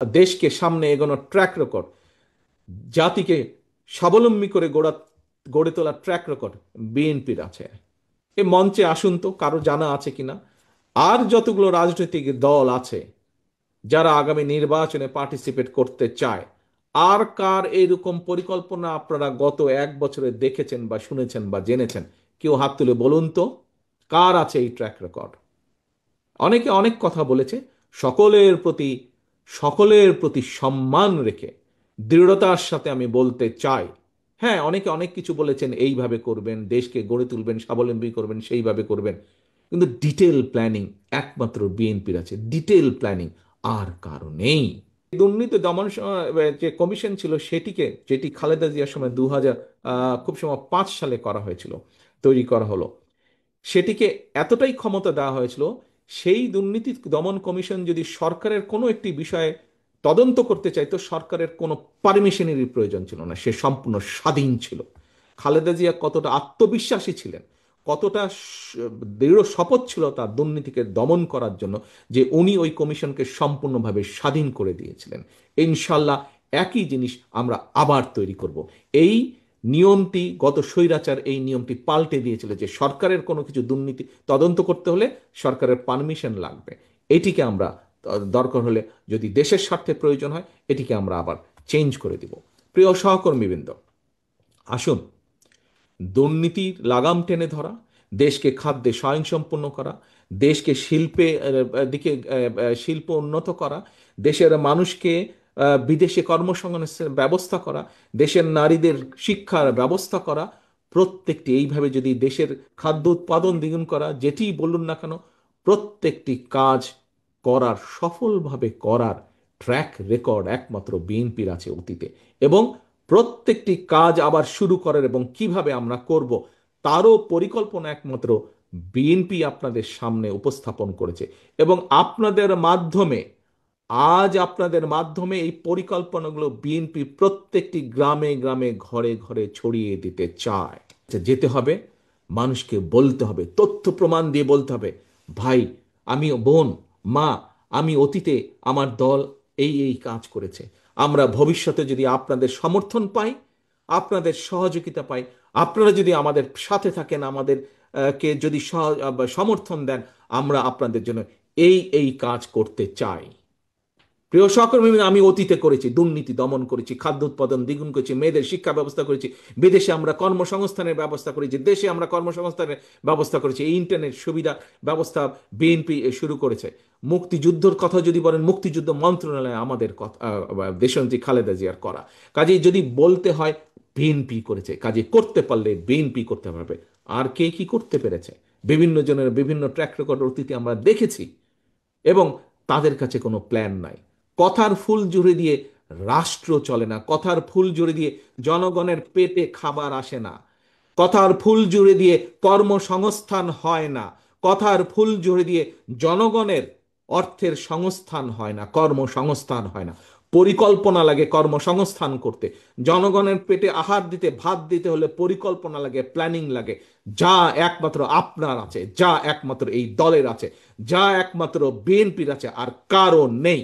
দেশকে সামনে এগোনোর ট্র্যাক রেকর্ড, জাতিকে স্বাবলম্বী করে গড়ে তোলার ট্র্যাক রেকর্ড বিএনপির আছে। এ মঞ্চে আসুন তো, কারো জানা আছে কিনা আর যতগুলো রাজনৈতিক দল আছে যারা আগামী নির্বাচনে পার্টিসিপেট করতে চায়, আর কার এরকম পরিকল্পনা আপনারা গত 1 বছরে দেখেছেন বা শুনেছেন বা জেনেছেন? কেউ হাত তুলে বলুন তো, কার আছে এই ট্র্যাক রেকর্ড? অনেকে অনেক কথা বলেছে। সকলের প্রতি সকলের প্রতি সম্মান রেখে দৃঢ়তার সাথে আমি বলতে চাই, হ্যাঁ, অনেকে অনেক কিছু বলেছেন, এইভাবে করবেন, দেশকে গড়ে তুলবেন, স্বাবলম্বী করবেন, সেইভাবে করবেন, কিন্তু ডিটেল প্ল্যানিং একমাত্র বিএনপির আছে। ডিটেল প্ল্যানিং আর কারো নেই। দুর্নীতি দমন যে কমিশন ছিল, যেটি খালেদা জিয়ার সময় খুব সময় 5 সালে করা হয়েছিল, তৈরি করা হলো, সেটিকে এতটাই ক্ষমতা দেওয়া হয়েছিল, সেই দুর্নীতি দমন কমিশন যদি সরকারের কোনো একটি বিষয়ে তদন্ত করতে চাইতো, সরকারের কোনো পারমিশনেরই প্রয়োজন ছিল না, সে সম্পূর্ণ স্বাধীন ছিল। খালেদা জিয়া কতটা আত্মবিশ্বাসী ছিলেন, কতটা দৃঢ় শপথ ছিল তার দুর্নীতিকে দমন করার জন্য, যে উনি ওই কমিশনকে সম্পূর্ণভাবে স্বাধীন করে দিয়েছিলেন। ইনশাল্লাহ একই জিনিস আমরা আবার তৈরি করব। এই নিয়মটি গত স্বৈরাচার এই নিয়মটি পাল্টে দিয়েছিল, যে সরকারের কোনো কিছু দুর্নীতি তদন্ত করতে হলে সরকারের পারমিশন লাগবে। এটিকে আমরা দরকার হলে, যদি দেশের স্বার্থে প্রয়োজন হয়, এটিকে আমরা আবার চেঞ্জ করে দিব। প্রিয় সহকর্মীবৃন্দ, আসুন দুর্নীতির লাগাম টেনে ধরা, দেশকে খাদ্যে স্বয়ংসম্পূর্ণ করা, দেশকে দিকে শিল্প উন্নত করা, দেশের মানুষকে বিদেশে কর্মসংস্থানের ব্যবস্থা করা, দেশের নারীদের শিক্ষার ব্যবস্থা করা, প্রত্যেকটি এইভাবে যদি দেশের খাদ্য উৎপাদন দ্বিগুণ করা, যেটি বলুন না কেন, প্রত্যেকটি কাজ সফলভাবে করার ট্র্যাক রেকর্ড একমাত্র বিএনপির আছে অতীতে। এবং প্রত্যেকটি কাজ আবার শুরু করার এবং কিভাবে আমরা করব তারও পরিকল্পনা একমাত্র বিএনপি আপনাদের সামনে উপস্থাপন করেছে। এবং আপনাদের মাধ্যমে এই পরিকল্পনাগুলো বিএনপি প্রত্যেকটি গ্রামে গ্রামে ঘরে ঘরে ছড়িয়ে দিতে চায়। যেতে হবে, মানুষকে বলতে হবে, তথ্য প্রমাণ দিয়ে বলতে হবে, ভাই, আমি বোন, মা, আমি অতীতে আমার দল এই এই কাজ করেছে। আমরা ভবিষ্যতে যদি আপনাদের সমর্থন পাই, আপনাদের সহযোগিতা পাই, আপনারা যদি আমাদের সাথে থাকেন, আমাদের কে যদি সমর্থন দেন, আমরা আপনাদের জন্য এই এই কাজ করতে চাই। প্রিয় সহকর্মী, আমি অতীতে করেছি, দুর্নীতি দমন করেছি, খাদ্য উৎপাদন দ্বিগুণ করেছি, মেয়েদের শিক্ষা ব্যবস্থা করেছি, বিদেশে আমরা কর্মসংস্থানের ব্যবস্থা করেছি, দেশে আমরা কর্মসংস্থানের ব্যবস্থা করেছি, এই ইন্টারনেট সুবিধা ব্যবস্থা বিএনপি শুরু করেছে। মুক্তিযুদ্ধের কথা যদি বলেন, মুক্তিযুদ্ধ মন্ত্রণালয় আমাদের কথা, দেশনেত্রী খালেদা জিয়ার করা। কাজেই যদি বলতে হয় বিএনপি করেছে, কাজে করতে পারলে বিএনপি করতে পারবে। আর কে কি করতে পেরেছে, বিভিন্ন জনের বিভিন্ন ট্র্যাক রেকর্ড অতীতে আমরা দেখেছি। এবং তাদের কাছে কোনো প্ল্যান নাই। কথার ফুল জুড়ে দিয়ে রাষ্ট্র চলে না, কথার ফুল জুড়ে দিয়ে জনগণের পেটে খাবার আসে না, কথার ফুল জুড়ে দিয়ে কর্মসংস্থান হয় না, কথার ফুল জুড়ে দিয়ে জনগণের অর্থের সংস্থান হয় না, কর্মসংস্থান হয় না। পরিকল্পনা লাগে কর্মসংস্থান করতে। জনগণের পেটে আহার দিতে, ভাত দিতে হলে পরিকল্পনা লাগে, প্ল্যানিং লাগে, যা একমাত্র আপনার আছে, যা একমাত্র এই দলের আছে, যা একমাত্র বিএনপির আছে, আর কারো নেই।